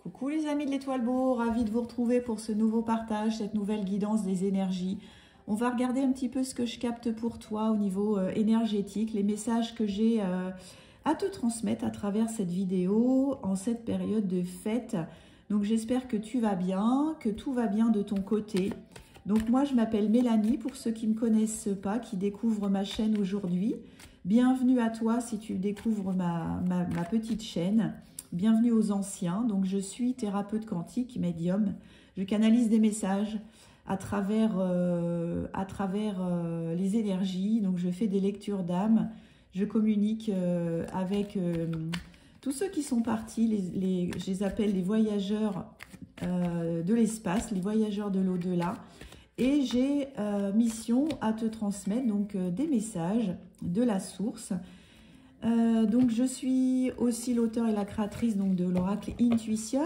Coucou les amis de l'Étoile Beau, ravi de vous retrouver pour ce nouveau partage, cette nouvelle guidance des énergies. On va regarder un petit peu ce que je capte pour toi au niveau énergétique, les messages que j'ai à te transmettre à travers cette vidéo en cette période de fête. Donc j'espère que tu vas bien, que tout va bien de ton côté. Donc moi je m'appelle Mélanie, pour ceux qui ne me connaissent pas, qui découvrent ma chaîne aujourd'hui. Bienvenue à toi si tu découvres ma petite chaîne. Bienvenue aux anciens. Donc je suis thérapeute quantique, médium. Je canalise des messages à travers les énergies. Donc je fais des lectures d'âme. Je communique avec tous ceux qui sont partis. Je les appelle les voyageurs de l'espace, les voyageurs de l'au-delà. Et j'ai mission à te transmettre donc des messages de la source. Donc je suis aussi l'auteur et la créatrice donc, de l'oracle Intuition,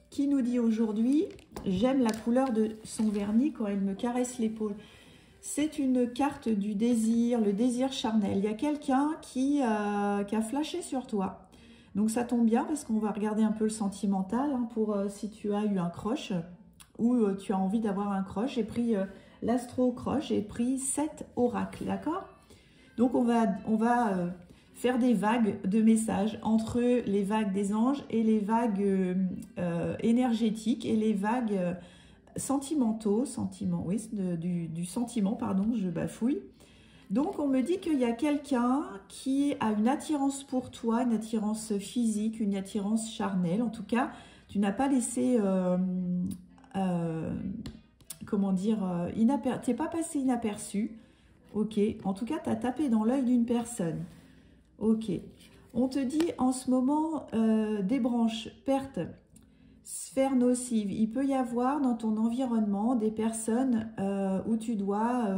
qui nous dit aujourd'hui « J'aime la couleur de son vernis quand elle me caresse l'épaule ». C'est une carte du désir, le désir charnel. Il y a quelqu'un qui a flashé sur toi. Donc ça tombe bien parce qu'on va regarder un peu le sentimental hein, pour si tu as eu un crush ou tu as envie d'avoir un crush. J'ai pris l'astro-crush, j'ai pris 7 oracles, d'accord? Donc on va faire des vagues de messages entre les vagues des anges et les vagues énergétiques et les vagues du sentiment, pardon, je bafouille. Donc on me dit qu'il y a quelqu'un qui a une attirance pour toi, une attirance physique, une attirance charnelle. En tout cas, tu n'as pas laissé, comment dire, t'es pas passé inaperçu. Ok, en tout cas, tu as tapé dans l'œil d'une personne. Ok, on te dit en ce moment des branches, pertes, sphères nocives. Il peut y avoir dans ton environnement des personnes où tu dois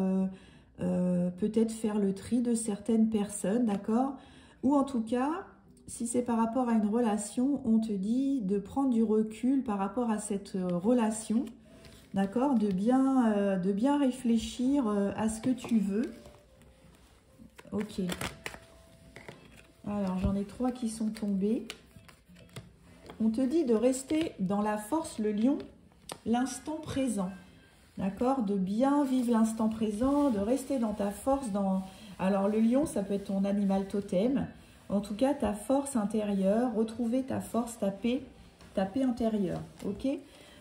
peut-être faire le tri de certaines personnes, d'accord? Ou en tout cas, si c'est par rapport à une relation, on te dit de prendre du recul par rapport à cette relation, d'accord? De bien réfléchir à ce que tu veux. Ok. Alors, j'en ai 3 qui sont tombés. On te dit de rester dans la force, le lion, l'instant présent. D'accord? De bien vivre l'instant présent, de rester dans ta force. Alors, le lion, ça peut être ton animal totem. En tout cas, ta force intérieure, retrouver ta force, ta paix intérieure. Ok?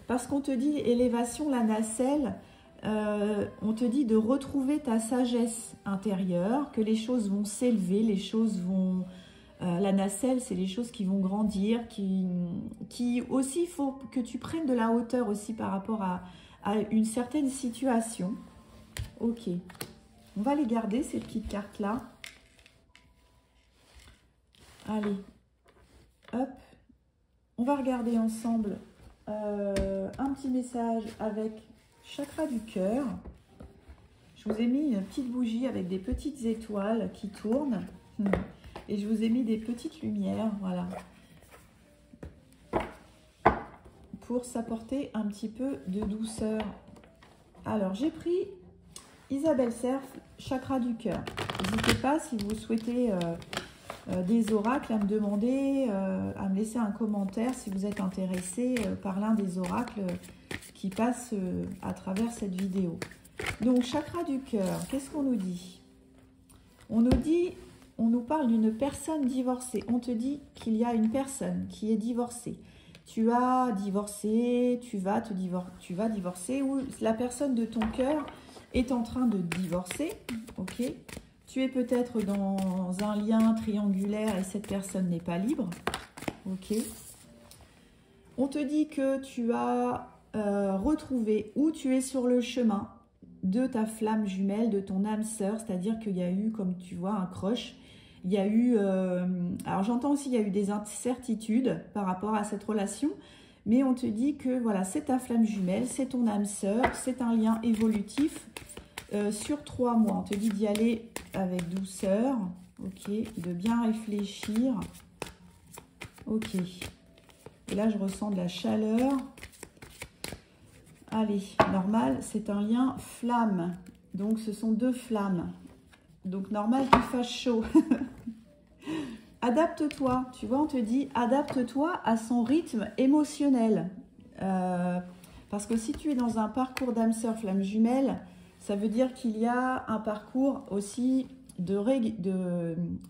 Parce qu'on te dit élévation, la nacelle. On te dit de retrouver ta sagesse intérieure, que les choses vont s'élever, les choses vont... la nacelle, c'est les choses qui vont grandir, qui aussi, il faut que tu prennes de la hauteur aussi par rapport à une certaine situation. Ok, on va les garder, ces petites cartes-là. Allez, hop, on va regarder ensemble un petit message avec... chakra du cœur. Je vous ai mis une petite bougie avec des petites étoiles qui tournent. Et je vous ai mis des petites lumières, voilà. Pour s'apporter un petit peu de douceur. Alors, j'ai pris Isabelle Cerf, chakra du cœur. N'hésitez pas, si vous souhaitez des oracles, à me demander, à me laisser un commentaire si vous êtes intéressé par l'un des oracles qui passe à travers cette vidéo. Donc, chakra du cœur, qu'est-ce qu'on nous dit? On nous parle d'une personne divorcée. On te dit qu'il y a une personne qui est divorcée. Tu as divorcé, tu vas divorcer, ou la personne de ton cœur est en train de divorcer. Ok. Tu es peut-être dans un lien triangulaire et cette personne n'est pas libre. Ok. On te dit que tu as retrouver où tu es sur le chemin de ta flamme jumelle, de ton âme sœur, c'est-à-dire qu'il y a eu, comme tu vois, un crush. Il y a eu, alors j'entends aussi, il y a eu des incertitudes par rapport à cette relation, mais on te dit que voilà, c'est ta flamme jumelle, c'est ton âme sœur, c'est un lien évolutif sur 3 mois. On te dit d'y aller avec douceur, ok, de bien réfléchir, ok. Et là, je ressens de la chaleur. Allez, normal, c'est un lien flamme. Donc, ce sont 2 flammes. Donc, normal qu'il fasse chaud. adapte-toi. Tu vois, on te dit adapte-toi à son rythme émotionnel. Parce que si tu es dans un parcours d'âme sœur flamme jumelle, ça veut dire qu'il y a un parcours aussi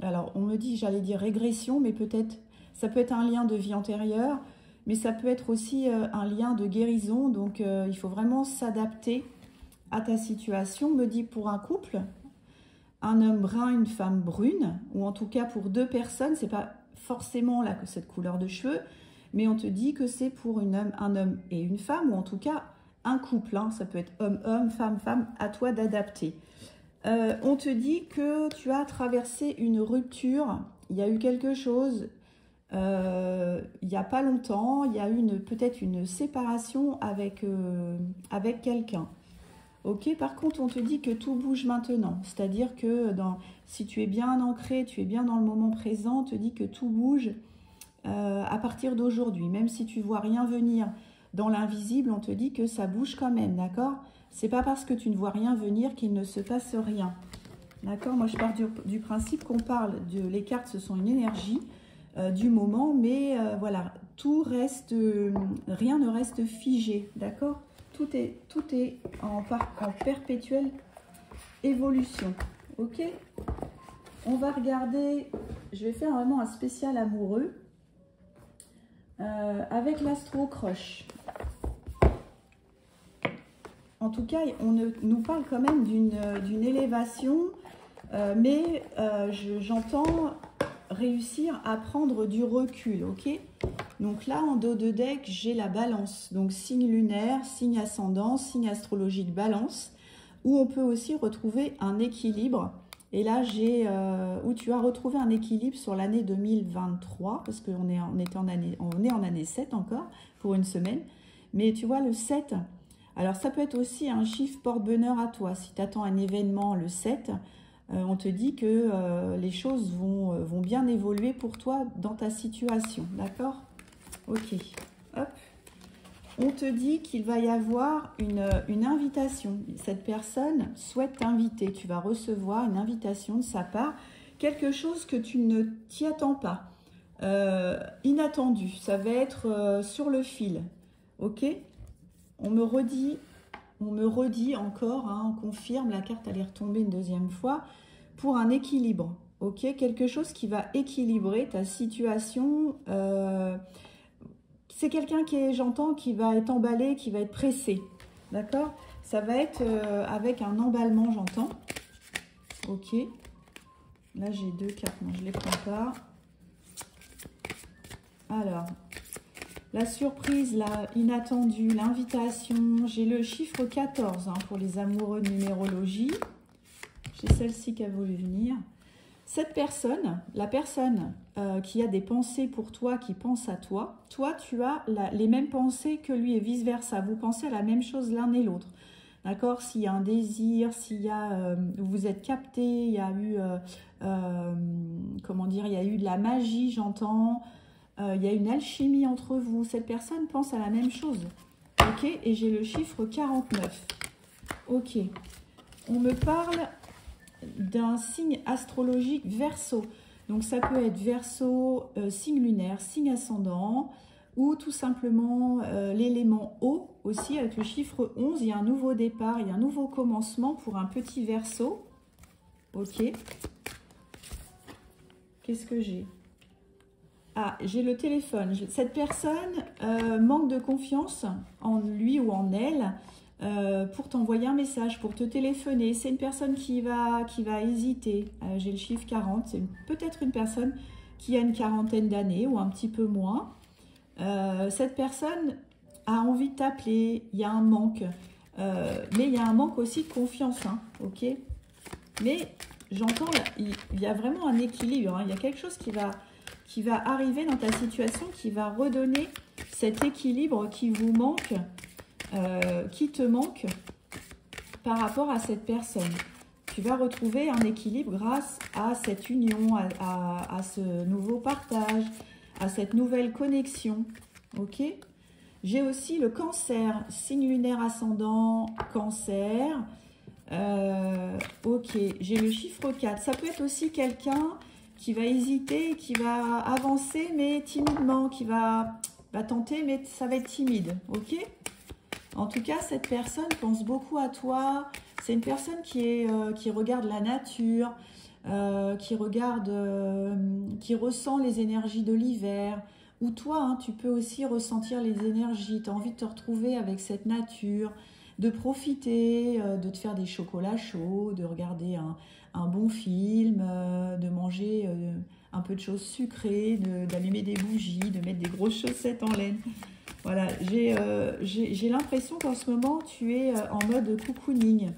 alors on me dit, j'allais dire régression, mais peut-être, ça peut être un lien de vie antérieure, mais ça peut être aussi un lien de guérison. Donc il faut vraiment s'adapter à ta situation. On me dit pour un couple, un homme brun, une femme brune, ou en tout cas pour deux personnes, c'est pas forcément là que cette couleur de cheveux, mais on te dit que c'est pour un homme et une femme, ou en tout cas un couple, hein. Ça peut être homme-homme, femme-femme, à toi d'adapter. On te dit que tu as traversé une rupture, il y a eu quelque chose, il n'y a pas longtemps, il y a eu peut-être une séparation avec quelqu'un. Ok, par contre, on te dit que tout bouge maintenant, c'est-à-dire que si tu es bien ancré, tu es bien dans le moment présent, on te dit que tout bouge à partir d'aujourd'hui. Même si tu vois rien venir dans l'invisible, on te dit que ça bouge quand même, d'accord? C'est pas parce que tu ne vois rien venir qu'il ne se passe rien, d'accord? Moi, je pars du principe qu'on parle les cartes, ce sont une énergie du moment, mais voilà, tout reste, rien ne reste figé, d'accord? Tout est en perpétuelle évolution, ok? On va regarder, je vais faire vraiment un spécial amoureux avec l'astro croche. En tout cas, on nous parle quand même d'une élévation, mais j'entends réussir à prendre du recul, ok? Donc là, en dos de deck, j'ai la balance, donc signe lunaire, signe ascendant, signe astrologique balance, où on peut aussi retrouver un équilibre. Et là, où tu as retrouvé un équilibre sur l'année 2023, parce qu'on est en année 7 encore, pour une semaine. Mais tu vois, le 7, alors ça peut être aussi un chiffre porte-bonheur à toi. Si tu attends un événement le 7, on te dit que les choses vont bien évoluer pour toi dans ta situation, d'accord? Ok, hop. On te dit qu'il va y avoir une invitation. Cette personne souhaite t'inviter. Tu vas recevoir une invitation de sa part. Quelque chose que tu ne t'y attends pas. Inattendu. Ça va être sur le fil. Ok? On me redit encore, hein, on confirme, la carte allait retomber une deuxième fois, pour un équilibre. Ok? Quelque chose qui va équilibrer ta situation. C'est quelqu'un j'entends, qui va être emballé, qui va être pressé. D'accord? Ça va être avec un emballement, j'entends. Ok. Là, j'ai deux cartes. Non, je ne les prends pas. Alors, la surprise, la inattendue, l'invitation. J'ai le chiffre 14 hein, pour les amoureux de numérologie. J'ai celle-ci qui a voulu venir. Cette personne, la personne qui a des pensées pour toi, qui pense à toi, toi, tu as les mêmes pensées que lui et vice-versa. Vous pensez à la même chose l'un et l'autre. D'accord? S'il y a un désir, s'il y a, vous êtes capté, il y a eu, comment dire, il y a eu de la magie, j'entends. Il y a une alchimie entre vous. Cette personne pense à la même chose. Ok? Et j'ai le chiffre 49. Ok. On me parle d'un signe astrologique Verseau. Donc ça peut être Verseau, signe lunaire, signe ascendant, ou tout simplement l'élément eau aussi avec le chiffre 11. Il y a un nouveau départ, il y a un nouveau commencement pour un petit Verseau. Ok. Qu'est-ce que j'ai? Ah, j'ai le téléphone. Cette personne manque de confiance en lui ou en elle. Pour t'envoyer un message, pour te téléphoner. C'est une personne qui va hésiter. J'ai le chiffre 40. C'est peut-être une personne qui a une quarantaine d'années ou un petit peu moins. Cette personne a envie de t'appeler. Il y a un manque. Mais il y a un manque aussi de confiance. Hein, ok? Mais j'entends, il y a vraiment un équilibre. Hein, il y a quelque chose qui va arriver dans ta situation, qui va redonner cet équilibre qui vous manque. Qui te manque par rapport à cette personne. Tu vas retrouver un équilibre grâce à cette union, à ce nouveau partage, à cette nouvelle connexion. Ok? J'ai aussi le cancer, signe lunaire ascendant, cancer. Ok, j'ai le chiffre 4. Ça peut être aussi quelqu'un qui va hésiter, qui va avancer, mais timidement, qui va tenter, mais ça va être timide, ok? En tout cas, cette personne pense beaucoup à toi. C'est une personne qui regarde la nature, qui ressent les énergies de l'hiver. Ou toi, hein, tu peux aussi ressentir les énergies. Tu as envie de te retrouver avec cette nature, de profiter, de te faire des chocolats chauds, de regarder un bon film, de manger un peu de choses sucrées, d'allumer des bougies, de mettre des grosses chaussettes en laine. Voilà, j'ai l'impression qu'en ce moment, tu es en mode cocooning.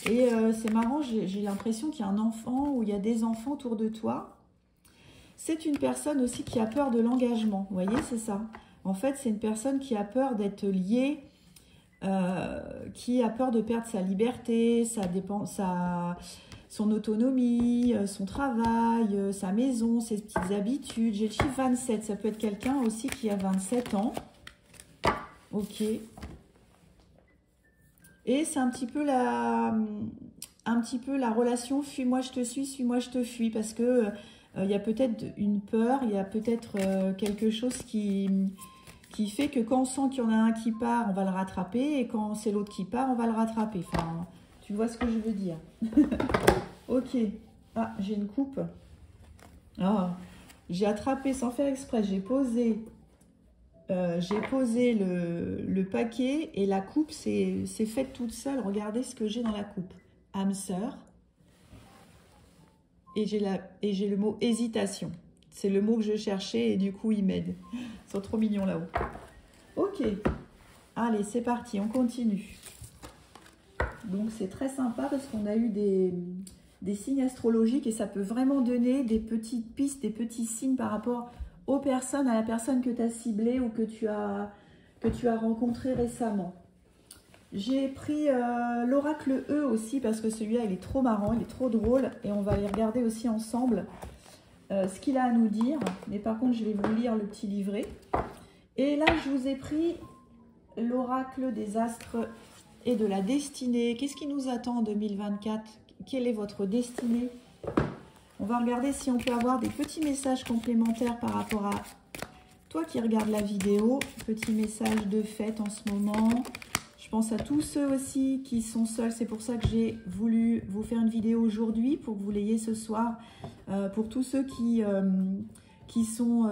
Et c'est marrant, j'ai l'impression qu'il y a un enfant ou il y a des enfants autour de toi. C'est une personne aussi qui a peur de l'engagement. Vous voyez, c'est ça. En fait, c'est une personne qui a peur d'être liée, qui a peur de perdre sa liberté, son autonomie, son travail, sa maison, ses petites habitudes. J'ai le chiffre 27, ça peut être quelqu'un aussi qui a 27 ans. Ok. Et c'est un petit peu la relation fuis-moi je te suis-moi je te fuis, parce que il y a peut-être une peur, il y a peut-être quelque chose qui fait que quand on sent qu'il y en a un qui part, on va le rattraper, et quand c'est l'autre qui part, on va le rattraper. Enfin, tu vois ce que je veux dire. Ok. Ah, j'ai une coupe. Ah, j'ai attrapé sans faire exprès. J'ai posé le paquet et la coupe c'est faite toute seule. Regardez ce que j'ai dans la coupe. Âme sœur. Et j'ai le mot hésitation. C'est le mot que je cherchais et du coup il m'aide. Ils sont trop mignons là-haut. Ok. Allez, c'est parti, on continue. Donc c'est très sympa parce qu'on a eu des signes astrologiques et ça peut vraiment donner des petites pistes, des petits signes par rapport aux personnes, à la personne que tu as ciblée ou que tu as rencontré récemment. J'ai pris l'oracle E aussi parce que celui-là il est trop marrant, il est trop drôle et on va aller regarder aussi ensemble ce qu'il a à nous dire. Mais par contre je vais vous lire le petit livret. Et là je vous ai pris l'oracle des astres et de la destinée. Qu'est-ce qui nous attend en 2024? Quelle est votre destinée? On va regarder si on peut avoir des petits messages complémentaires par rapport à toi qui regardes la vidéo. Petit message de fête en ce moment. Je pense à tous ceux aussi qui sont seuls. C'est pour ça que j'ai voulu vous faire une vidéo aujourd'hui pour que vous l'ayez ce soir. Pour tous ceux qui sont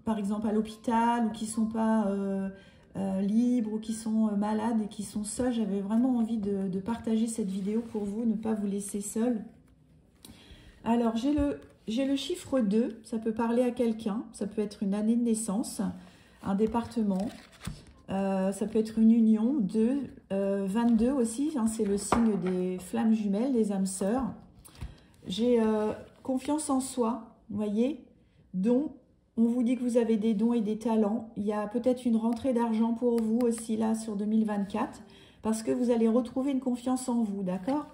par exemple à l'hôpital ou qui ne sont pas libres ou qui sont malades et qui sont seuls. J'avais vraiment envie de partager cette vidéo pour vous, ne pas vous laisser seul. Alors, j'ai le chiffre 2, ça peut parler à quelqu'un, ça peut être une année de naissance, un département, ça peut être une union, 22 aussi, hein, c'est le signe des flammes jumelles, des âmes sœurs. J'ai confiance en soi, vous voyez, dons, on vous dit que vous avez des dons et des talents. Il y a peut-être une rentrée d'argent pour vous aussi là sur 2024, parce que vous allez retrouver une confiance en vous, d'accord ?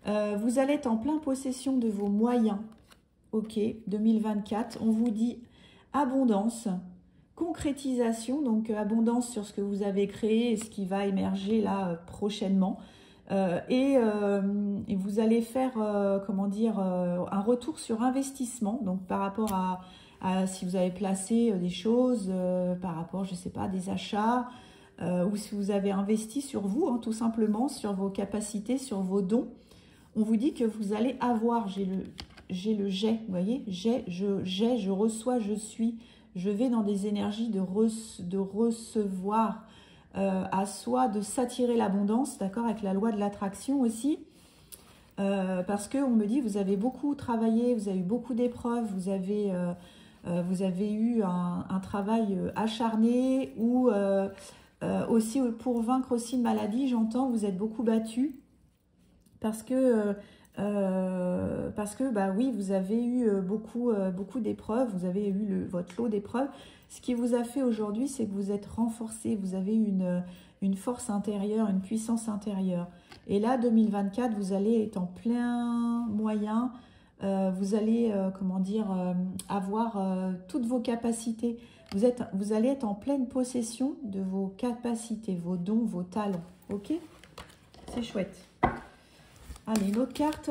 Vous allez être en plein possession de vos moyens. Ok, 2024. On vous dit abondance, concrétisation, donc abondance sur ce que vous avez créé et ce qui va émerger là prochainement. Et vous allez faire, comment dire, un retour sur investissement, donc par rapport à si vous avez placé des choses, par rapport, je ne sais pas, des achats, ou si vous avez investi sur vous, hein, tout simplement, sur vos capacités, sur vos dons. On vous dit que vous allez avoir, j'ai le j'ai, vous voyez, je reçois, je suis, je vais dans des énergies de recevoir à soi, de s'attirer l'abondance, d'accord, avec la loi de l'attraction aussi, parce qu'on me dit, vous avez beaucoup travaillé, vous avez eu beaucoup d'épreuves, vous avez eu un travail acharné, ou aussi pour vaincre aussi une maladie, j'entends, vous êtes beaucoup battu. Parce que bah oui, vous avez eu beaucoup d'épreuves, vous avez eu votre lot d'épreuves. Ce qui vous a fait aujourd'hui, c'est que vous êtes renforcé, vous avez eu une force intérieure, une puissance intérieure. Et là, 2024, vous allez être en plein moyen, vous allez, comment dire, avoir toutes vos capacités. Vous allez être en pleine possession de vos capacités, vos dons, vos talents. Ok? C'est chouette. Allez, une autre carte.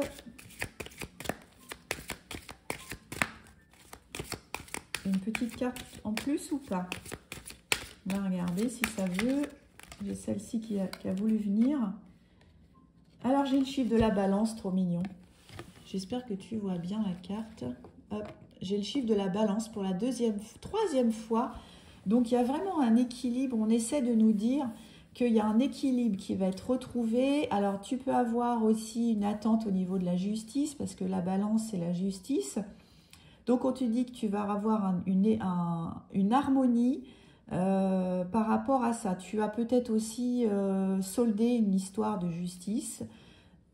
une petite carte en plus ou pas? On va regarder si ça veut. J'ai celle-ci qui a voulu venir. Alors, j'ai le chiffre de la balance, trop mignon. J'espère que tu vois bien la carte. Hop, j'ai le chiffre de la balance pour la troisième fois. Donc, il y a vraiment un équilibre. On essaie de nous dire qu'il y a un équilibre qui va être retrouvé. Alors, tu peux avoir aussi une attente au niveau de la justice, parce que la balance, c'est la justice. Donc, on te dit que tu vas avoir une harmonie par rapport à ça. Tu as peut-être aussi soldé une histoire de justice,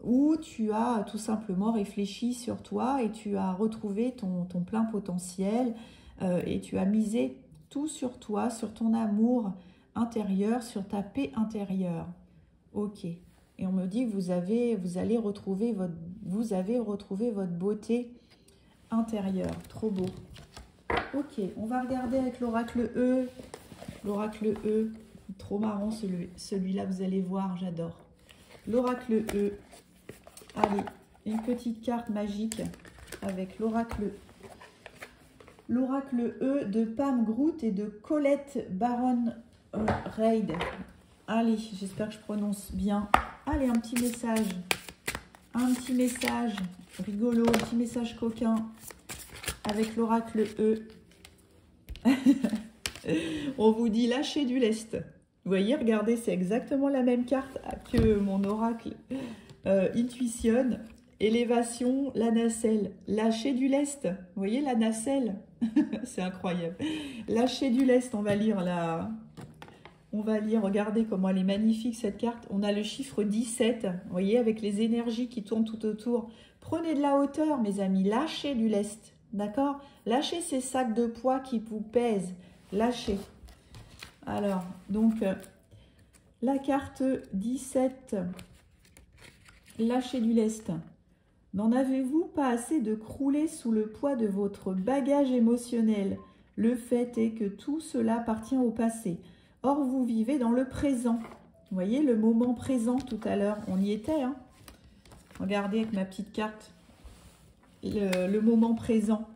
où tu as tout simplement réfléchi sur toi et tu as retrouvé ton plein potentiel et tu as misé tout sur toi, sur ton amour intérieur, sur ta paix intérieure. Ok. Et on me dit que vous avez retrouvé votre beauté intérieure. Trop beau. Ok, on va regarder avec l'oracle E. L'oracle E, trop marrant celui-là, vous allez voir, j'adore. L'oracle E. Allez, une petite carte magique avec l'oracle E de Pam Groot et de Colette Baron Reid. Allez, j'espère que je prononce bien. Allez, un petit message rigolo, un petit message coquin avec l'oracle E. On vous dit lâcher du lest. Vous voyez, regardez, c'est exactement la même carte que mon oracle intuitionne. Élévation, la nacelle. Lâcher du lest. Vous voyez la nacelle? C'est incroyable. Lâcher du lest, on va lire là. On va lire, regardez comment elle est magnifique cette carte. On a le chiffre 17, vous voyez, avec les énergies qui tournent tout autour. Prenez de la hauteur, mes amis, lâchez du lest, d'accord? Lâchez ces sacs de poids qui vous pèsent, lâchez. Alors, donc, la carte 17, lâchez du lest. N'en avez-vous pas assez de crouler sous le poids de votre bagage émotionnel? Le fait est que tout cela appartient au passé. Or, vous vivez dans le présent. Vous voyez, le moment présent tout à l'heure, on y était. Hein. Regardez avec ma petite carte, le moment présent.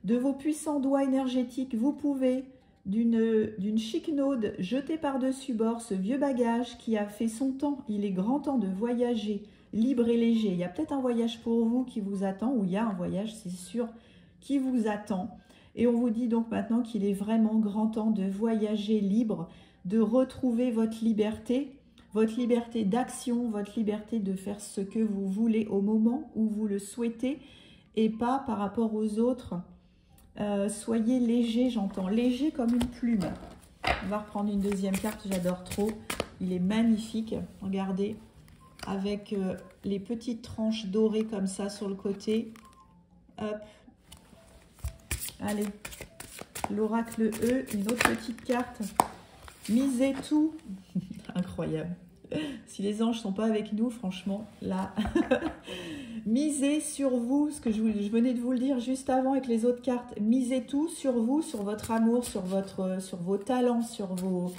De vos puissants doigts énergétiques, vous pouvez, d'une chiquenaude, jeter par-dessus bord ce vieux bagage qui a fait son temps. Il est grand temps de voyager, libre et léger. Il y a peut-être un voyage pour vous qui vous attend, ou il y a un voyage, c'est sûr, qui vous attend. Et on vous dit donc maintenant qu'il est vraiment grand temps de voyager libre, de retrouver votre liberté d'action, votre liberté de faire ce que vous voulez au moment où vous le souhaitez et pas par rapport aux autres. Soyez léger, j'entends, léger comme une plume. On va reprendre une deuxième carte, j'adore trop. Il est magnifique, regardez, avec les petites tranches dorées comme ça sur le côté. Hop. Allez, l'oracle E, une autre petite carte. Misez tout. Incroyable. Si les anges ne sont pas avec nous, franchement, là. Misez sur vous, ce que je venais de vous le dire juste avant avec les autres cartes. Misez tout sur vous, sur votre amour, sur vos talents, sur vos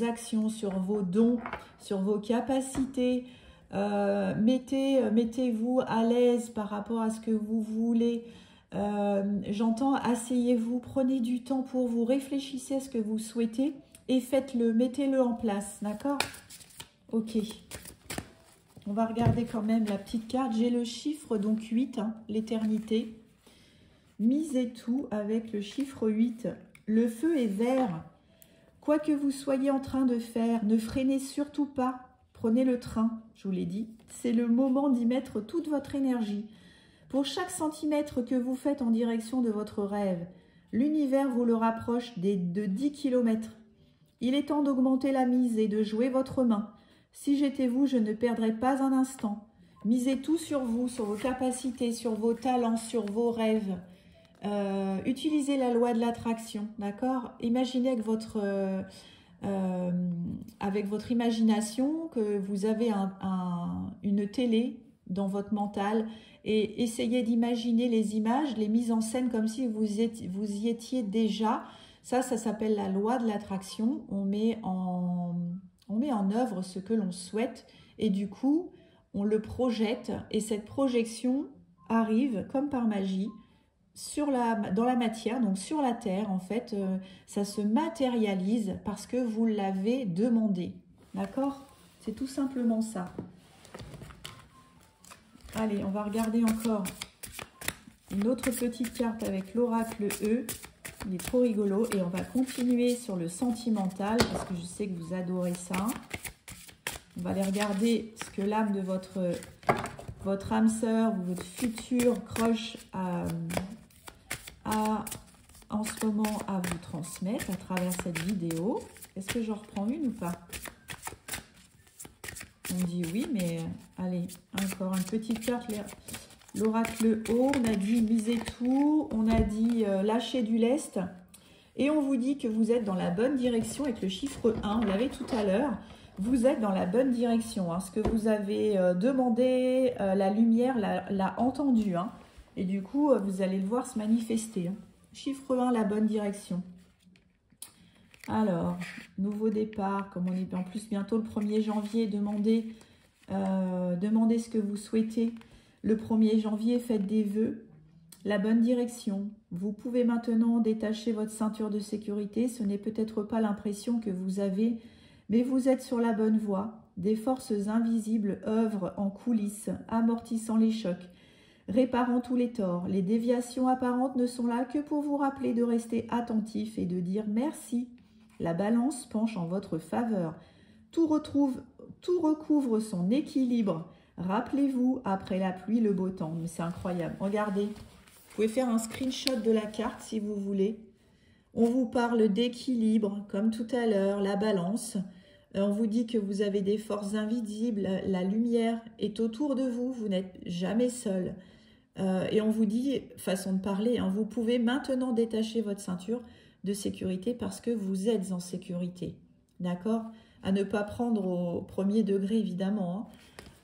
actions, sur vos dons, sur vos capacités. Mettez-vous à l'aise par rapport à ce que vous voulez. J'entends, asseyez-vous, prenez du temps pour vous, réfléchissez à ce que vous souhaitez et faites-le, mettez-le en place, d'accord? Ok. On va regarder quand même la petite carte. J'ai le chiffre, donc 8, hein, l'éternité. Misez tout avec le chiffre 8. Le feu est vert. Quoi que vous soyez en train de faire, ne freinez surtout pas. Prenez le train, je vous l'ai dit. C'est le moment d'y mettre toute votre énergie. Pour chaque centimètre que vous faites en direction de votre rêve, l'univers vous le rapproche de 10 km. Il est temps d'augmenter la mise et de jouer votre main. Si j'étais vous, je ne perdrais pas un instant. Misez tout sur vous, sur vos capacités, sur vos talents, sur vos rêves. Utilisez la loi de l'attraction, d'accord? Imaginez avec votre imagination que vous avez une télé dans votre mental et essayez d'imaginer les images, les mises en scène comme si vous y étiez déjà. Ça s'appelle la loi de l'attraction. On met en œuvre ce que l'on souhaite et du coup, on le projette et cette projection arrive comme par magie dans la matière, donc sur la terre, en fait, ça se matérialise parce que vous l'avez demandé. D'accord? C'est tout simplement ça. Allez, on va regarder encore une autre petite carte avec l'oracle E. Il est trop rigolo. Et on va continuer sur le sentimental parce que je sais que vous adorez ça. On va aller regarder ce que l'âme de votre âme sœur ou votre futur crush a en ce moment à vous transmettre à travers cette vidéo. Est-ce que j'en reprends une ou pas? On dit oui, mais allez, encore une petite carte. L'oracle O, on a dit misez tout, on a dit lâcher du lest. Et on vous dit que vous êtes dans la bonne direction avec le chiffre 1, on l'avait tout à l'heure. Vous êtes dans la bonne direction. Hein. Ce que vous avez demandé, la lumière l'a entendu. Hein. Et du coup, vous allez le voir se manifester. Hein. Chiffre 1, la bonne direction. Alors, nouveau départ, comme on est en plus bientôt le 1er janvier, demandez ce que vous souhaitez. Le 1er janvier, faites des vœux. La bonne direction. Vous pouvez maintenant détacher votre ceinture de sécurité. Ce n'est peut-être pas l'impression que vous avez, mais vous êtes sur la bonne voie. Des forces invisibles œuvrent en coulisses, amortissant les chocs, réparant tous les torts. Les déviations apparentes ne sont là que pour vous rappeler de rester attentif et de dire merci. La balance penche en votre faveur. Tout recouvre son équilibre. Rappelez-vous, après la pluie, le beau temps. Mais c'est incroyable. Regardez. Vous pouvez faire un screenshot de la carte si vous voulez. On vous parle d'équilibre, comme tout à l'heure, la balance. On vous dit que vous avez des forces invisibles. La lumière est autour de vous. Vous n'êtes jamais seul. Et on vous dit, façon de parler, hein, vous pouvez maintenant détacher votre ceinture de sécurité parce que vous êtes en sécurité. D'accord? À ne pas prendre au premier degré, évidemment.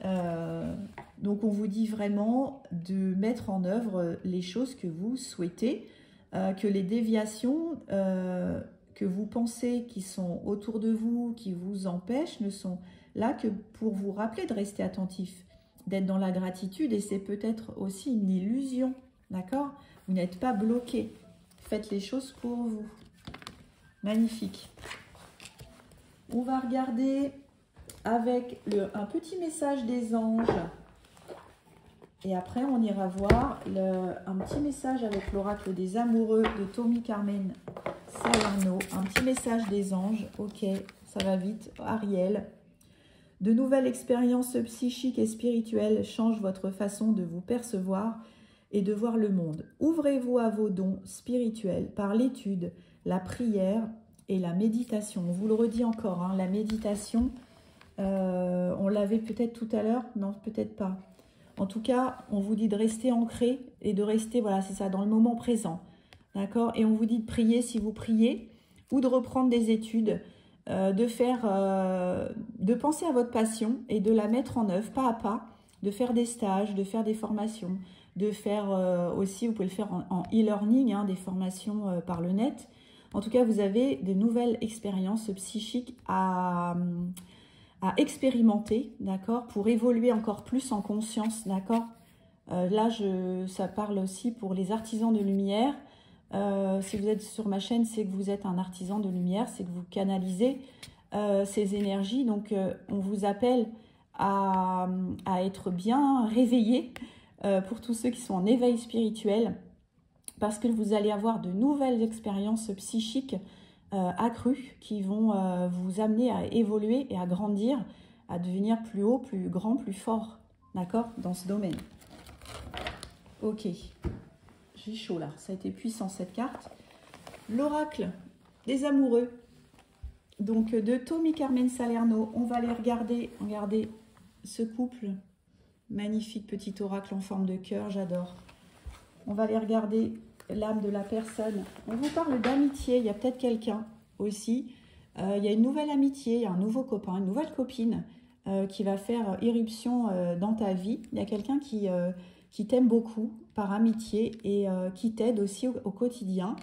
Hein. Donc, on vous dit vraiment de mettre en œuvre les choses que vous souhaitez, que les déviations que vous pensez qui sont autour de vous, qui vous empêchent, ne sont là que pour vous rappeler de rester attentif, d'être dans la gratitude. Et c'est peut-être aussi une illusion, d'accord? Vous n'êtes pas bloqué. Faites les choses pour vous. Magnifique. On va regarder avec un petit message des anges. Et après, on ira voir un petit message avec l'oracle des amoureux de Tommy Carmen Salerno. Un petit message des anges. Ok, ça va vite. Ariel. De nouvelles expériences psychiques et spirituelles changent votre façon de vous percevoir et de voir le monde. Ouvrez-vous à vos dons spirituels par l'étude, la prière et la méditation. On vous le redit encore, hein, la méditation, on l'avait peut-être tout à l'heure, non, peut-être pas. En tout cas, on vous dit de rester ancré et de rester, voilà, c'est ça, dans le moment présent. D'accord? Et on vous dit de prier si vous priez ou de reprendre des études, de penser à votre passion et de la mettre en œuvre pas à pas, de faire des stages, de faire des formations, de faire aussi, vous pouvez le faire en e-learning, hein, des formations par le net. En tout cas, vous avez de nouvelles expériences psychiques à expérimenter, d'accord, pour évoluer encore plus en conscience, d'accord. Là, ça parle aussi pour les artisans de lumière. Si vous êtes sur ma chaîne, c'est que vous êtes un artisan de lumière, c'est que vous canalisez ces énergies. Donc, on vous appelle à être bien réveillé pour tous ceux qui sont en éveil spirituel, parce que vous allez avoir de nouvelles expériences psychiques accrues qui vont vous amener à évoluer et à grandir, à devenir plus haut, plus grand, plus fort, d'accord, dans ce domaine. Ok, j'ai chaud là, ça a été puissant cette carte. L'oracle des amoureux, donc de Tommy Carmen Salerno. On va aller regarder, regardez ce couple, magnifique petit oracle en forme de cœur, j'adore. On va aller regarder l'âme de la personne. On vous parle d'amitié, il y a peut-être quelqu'un aussi. Il y a une nouvelle amitié, il y a un nouveau copain, une nouvelle copine qui va faire irruption dans ta vie. Il y a quelqu'un qui t'aime beaucoup par amitié et qui t'aide aussi au quotidien.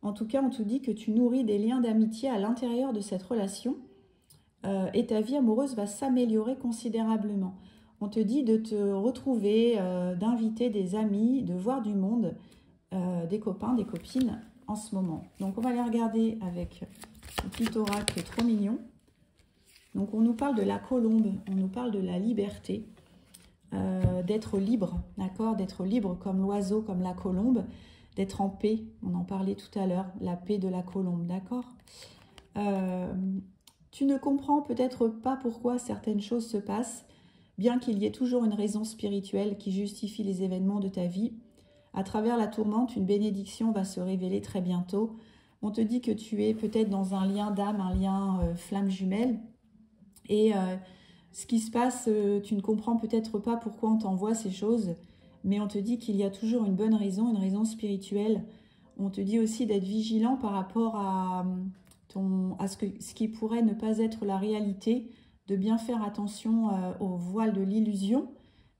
En tout cas, on te dit que tu nourris des liens d'amitié à l'intérieur de cette relation et ta vie amoureuse va s'améliorer considérablement. On te dit de te retrouver, d'inviter des amis, de voir du monde des copains, des copines en ce moment. Donc on va les regarder avec le petit oracle trop mignon. Donc on nous parle de la colombe, on nous parle de la liberté, d'être libre, d'accord, d'être libre comme l'oiseau, comme la colombe, d'être en paix, on en parlait tout à l'heure, la paix de la colombe, d'accord. Tu ne comprends peut-être pas pourquoi certaines choses se passent, bien qu'il y ait toujours une raison spirituelle qui justifie les événements de ta vie. À travers la tourmente, une bénédiction va se révéler très bientôt. On te dit que tu es peut-être dans un lien d'âme, un lien flamme jumelle. Et ce qui se passe, tu ne comprends peut-être pas pourquoi on t'envoie ces choses, mais on te dit qu'il y a toujours une bonne raison, une raison spirituelle. On te dit aussi d'être vigilant par rapport à ce qui pourrait ne pas être la réalité, de bien faire attention au voile de l'illusion,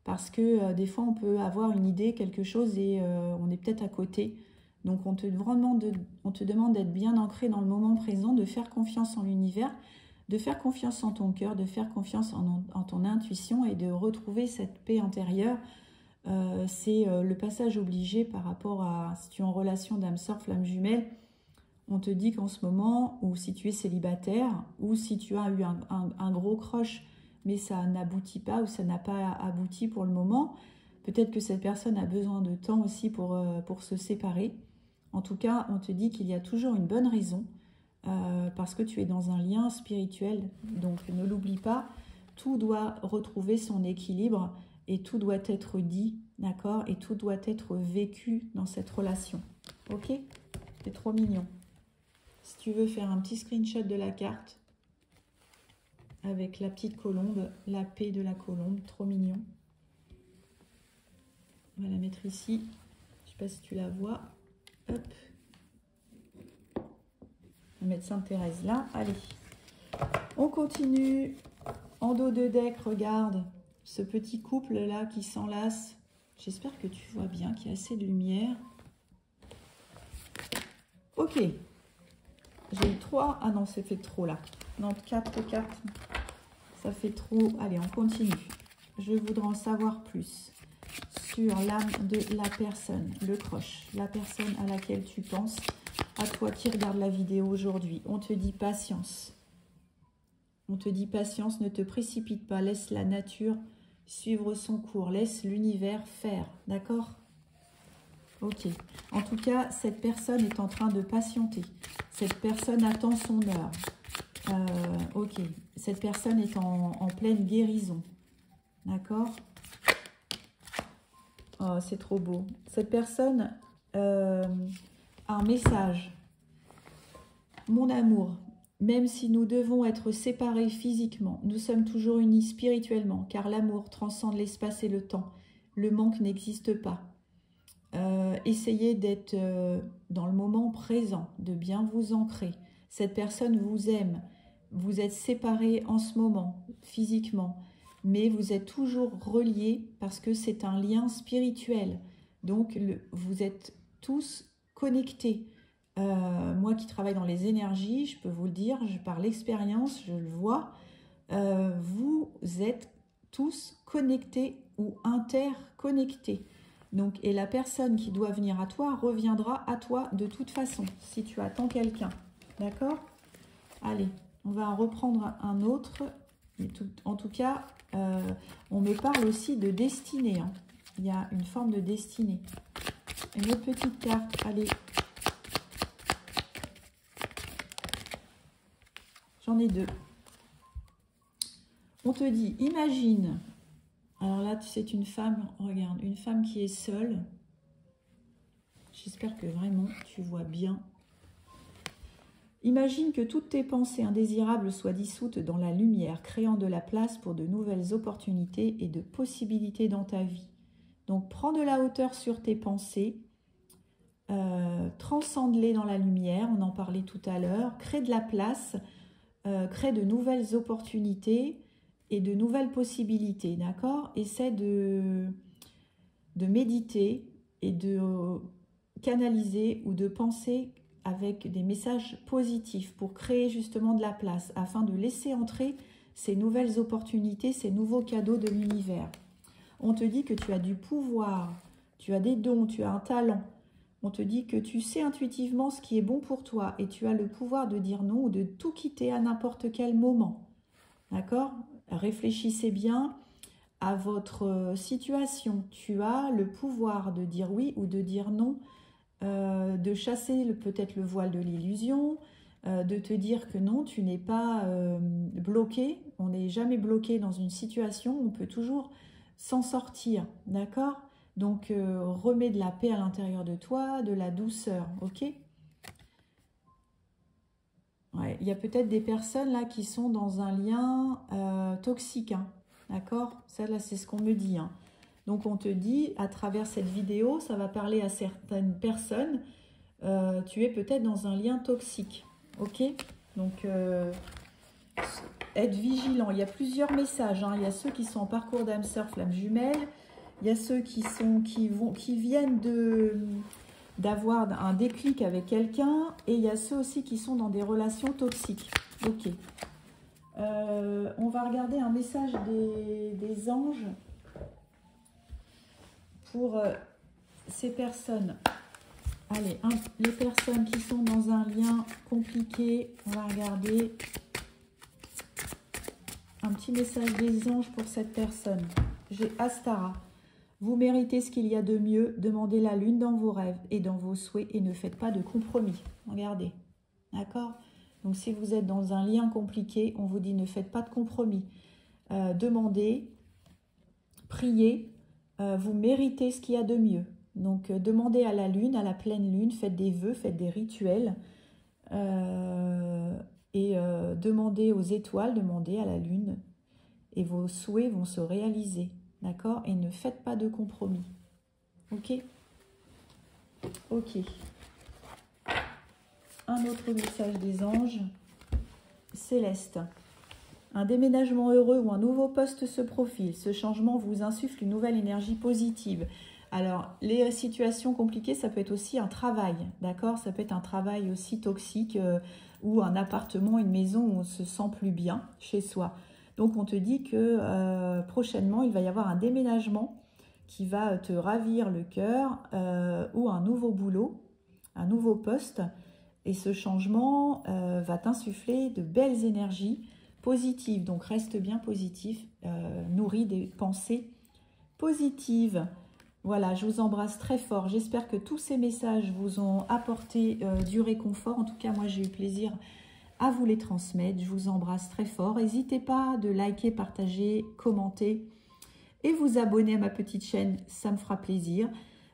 parce que des fois on peut avoir une idée, quelque chose, et on est peut-être à côté. Donc on te demande d'être bien ancré dans le moment présent, de faire confiance en l'univers, de faire confiance en ton cœur, de faire confiance en ton intuition et de retrouver cette paix intérieure. C'est le passage obligé par rapport à si tu es en relation d'âme sœur, flamme jumelle. On te dit qu'en ce moment, ou si tu es célibataire, ou si tu as eu un gros crush, mais ça n'aboutit pas, ou ça n'a pas abouti pour le moment, peut-être que cette personne a besoin de temps aussi pour se séparer. En tout cas, on te dit qu'il y a toujours une bonne raison, parce que tu es dans un lien spirituel. Donc ne l'oublie pas, tout doit retrouver son équilibre et tout doit être dit, d'accord, et tout doit être vécu dans cette relation. Ok? C'est trop mignon. Si tu veux faire un petit screenshot de la carte avec la petite colombe, la paix de la colombe, trop mignon. On va la mettre ici. Je ne sais pas si tu la vois. Hop. On va mettre Sainte-Thérèse là. Allez. On continue. En dos de deck, regarde ce petit couple là qui s'enlace. J'espère que tu vois bien qu'il y a assez de lumière. Ok. J'ai eu 3. Ah non, ça fait trop là. Non, 4 cartes. Ça fait trop. Allez, on continue. Je voudrais en savoir plus sur l'âme de la personne, le crush, la personne à laquelle tu penses, à toi qui regarde la vidéo aujourd'hui. On te dit patience. On te dit patience, ne te précipite pas, laisse la nature suivre son cours, laisse l'univers faire, d'accord? Ok. En tout cas, cette personne est en train de patienter. Cette personne attend son heure. Ok. Cette personne est en pleine guérison. D'accord? Oh, c'est trop beau. Cette personne a un message. Mon amour, même si nous devons être séparés physiquement, nous sommes toujours unis spirituellement, car l'amour transcende l'espace et le temps. Le manque n'existe pas. Essayez d'être dans le moment présent, de bien vous ancrer. Cette personne vous aime. Vous êtes séparés en ce moment, physiquement, mais vous êtes toujours reliés parce que c'est un lien spirituel. Donc, vous êtes tous connectés. Moi qui travaille dans les énergies, je peux vous le dire, par l'expérience, je le vois, vous êtes tous connectés ou interconnectés. Donc, et la personne qui doit venir à toi reviendra à toi de toute façon, si tu attends quelqu'un. D'accord? Allez, on va en reprendre un autre. En tout cas, on me parle aussi de destinée. Hein. Il y a une forme de destinée. Une autre petite carte, allez. J'en ai 2. On te dit, imagine... Alors là, c'est une femme, regarde, une femme qui est seule. J'espère que vraiment tu vois bien. Imagine que toutes tes pensées indésirables soient dissoutes dans la lumière, créant de la place pour de nouvelles opportunités et de possibilités dans ta vie. Donc, prends de la hauteur sur tes pensées, transcende-les dans la lumière, on en parlait tout à l'heure, crée de la place, crée de nouvelles opportunités et de nouvelles possibilités, d'accord? Essaie de méditer et de canaliser ou de penser avec des messages positifs pour créer justement de la place, afin de laisser entrer ces nouvelles opportunités, ces nouveaux cadeaux de l'univers. On te dit que tu as du pouvoir, tu as des dons, tu as un talent. On te dit que tu sais intuitivement ce qui est bon pour toi et tu as le pouvoir de dire non ou de tout quitter à n'importe quel moment. D'accord? Réfléchissez bien à votre situation. Tu as le pouvoir de dire oui ou de dire non, de chasser peut-être le voile de l'illusion, de te dire que non, tu n'es pas bloqué. On n'est jamais bloqué dans une situation, on peut toujours s'en sortir. D'accord? Donc, remets de la paix à l'intérieur de toi, de la douceur, ok? Ouais, il y a peut-être des personnes là qui sont dans un lien toxique, hein, d'accord? Ça là, c'est ce qu'on me dit, hein. Donc, on te dit, à travers cette vidéo, ça va parler à certaines personnes, tu es peut-être dans un lien toxique, ok? Donc, être vigilant. Il y a plusieurs messages, hein. Il y a ceux qui sont en parcours d'âme sœur, flamme jumelle. Il y a ceux qui viennent d'avoir un déclic avec quelqu'un. Et il y a ceux aussi qui sont dans des relations toxiques. Ok. On va regarder un message des anges pour ces personnes. Allez, les personnes qui sont dans un lien compliqué, on va regarder un petit message des anges pour cette personne. J'ai Astara. Vous méritez ce qu'il y a de mieux. Demandez la lune dans vos rêves et dans vos souhaits et ne faites pas de compromis. Regardez. D'accord? Donc, si vous êtes dans un lien compliqué, on vous dit ne faites pas de compromis. Demandez, priez. Vous méritez ce qu'il y a de mieux. Donc, demandez à la lune, à la pleine lune, faites des vœux, faites des rituels. Demandez aux étoiles, demandez à la lune. Et vos souhaits vont se réaliser. D'accord? Et ne faites pas de compromis. Ok? Ok. Un autre message des anges. Céleste. Un déménagement heureux ou un nouveau poste se profile. Ce changement vous insuffle une nouvelle énergie positive. Alors, les situations compliquées, ça peut être aussi un travail. D'accord? Ça peut être un travail aussi toxique ou un appartement, une maison où on se sent plus bien chez soi. Donc, on te dit que prochainement, il va y avoir un déménagement qui va te ravir le cœur ou un nouveau boulot, un nouveau poste. Et ce changement va t'insuffler de belles énergies positives. Donc, reste bien positif, nourris des pensées positives. Voilà, je vous embrasse très fort. J'espère que tous ces messages vous ont apporté du réconfort. En tout cas, moi, j'ai eu plaisir à vous les transmettre. Je vous embrasse très fort. N'hésitez pas de liker, partager, commenter et vous abonner à ma petite chaîne. Ça me fera plaisir.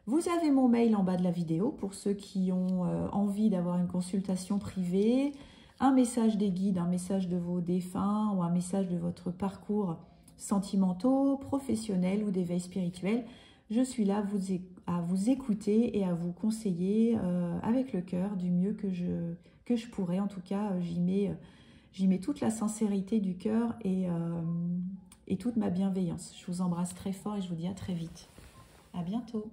Vous avez mon mail en bas de la vidéo pour ceux qui ont envie d'avoir une consultation privée, un message des guides, un message de vos défunts ou un message de votre parcours sentimentaux, professionnel ou d'éveil spirituel. Je suis là à vous écouter et à vous conseiller avec le cœur du mieux que je pourrais. En tout cas, j'y mets toute la sincérité du cœur et toute ma bienveillance. Je vous embrasse très fort et je vous dis à très vite. À bientôt.